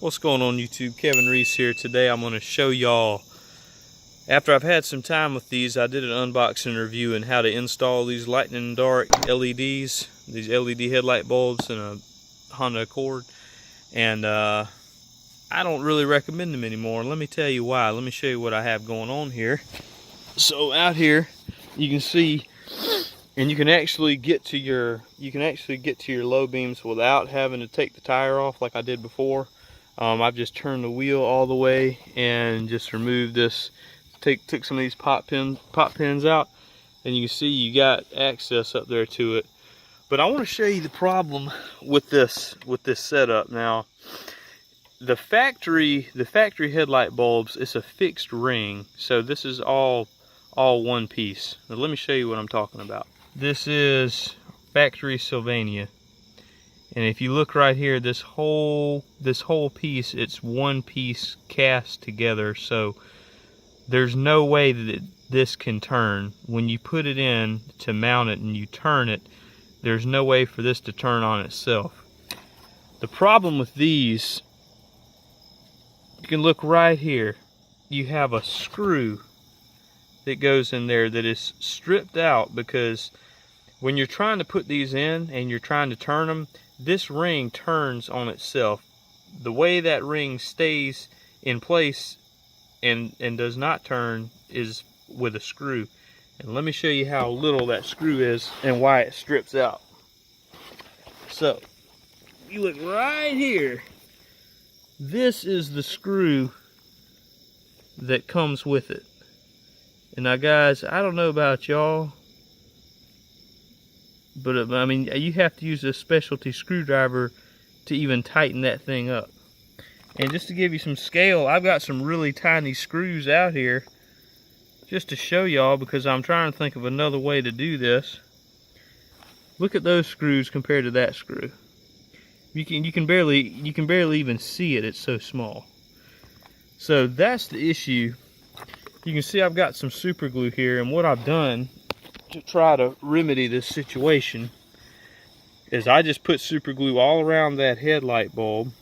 What's going on YouTube? Kevin Reese here. Today I'm going to show y'all, after I've had some time with these, I did an unboxing review on how to install these lightning dark LEDs, these LED headlight bulbs in a Honda Accord, and I don't really recommend them anymore. Let me tell you why. Let me show you what I have going on here. So out here you can see, and you can actually get to your low beams without having to take the tire off like I did before. I've just turned the wheel all the way and just removed this, took some of these pop pins out, and you can see you got access up there to it. But I want to show you the problem with this setup. Now, the factory headlight bulbs, it's a fixed ring, so this is all one piece. Now let me show you what I'm talking about. This is factory Sylvania. And if you look right here, this whole piece, it's one piece cast together, so there's no way that this can turn. When you put it in to mount it and you turn it, there's no way for this to turn on itself. The problem with these, you can look right here, you have a screw that goes in there that is stripped out, because when you're trying to put these in and you're trying to turn them, this ring turns on itself. The way that ring stays in place and does not turn is with a screw. And let me show you how little that screw is and why it strips out. So, you look right here. This is the screw that comes with it. And now guys, I don't know about y'all, but I mean, you have to use a specialty screwdriver to even tighten that thing up. And just to give you some scale, I've got some really tiny screws out here just to show y'all, because I'm trying to think of another way to do this. Look at those screws compared to that screw. You can barely even see it. It's so small. So that's the issue. You can see I've got some super glue here, and what I've done to try to remedy this situation is I just put super glue all around that headlight bulb,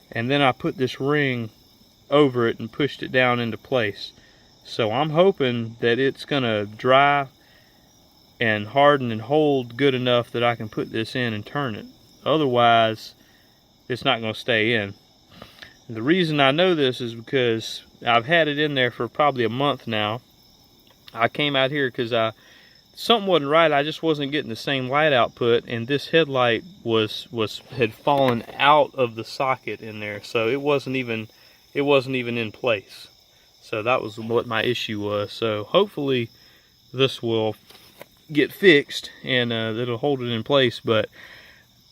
and then I put this ring over it and pushed it down into place. So I'm hoping that it's gonna dry and harden and hold good enough that I can put this in and turn it. Otherwise, it's not gonna stay in. The reason I know this is because I've had it in there for probably a month now. I came out here because something wasn't right. I just wasn't getting the same light output, and this headlight had fallen out of the socket in there, so it wasn't even in place. So that was what my issue was. So hopefully this will get fixed and it'll hold it in place. But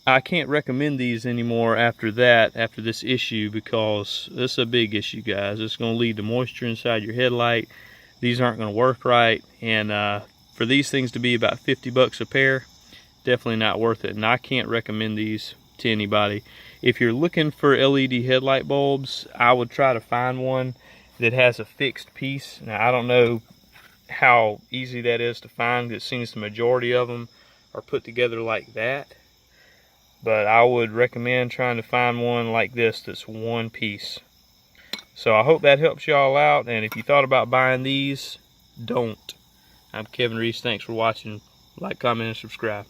I can't recommend these anymore after this issue, because this is a big issue, guys. It's going to lead to moisture inside your headlight. These aren't going to work right, and for these things to be about 50 bucks a pair, definitely not worth it. And I can't recommend these to anybody. If you're looking for LED headlight bulbs, I would try to find one that has a fixed piece. Now, I don't know how easy that is to find. It seems the majority of them are put together like that. But I would recommend trying to find one like this that's one piece. So I hope that helps y'all out, and if you thought about buying these, don't. I'm Kevin Reese. Thanks for watching. Like, comment, and subscribe.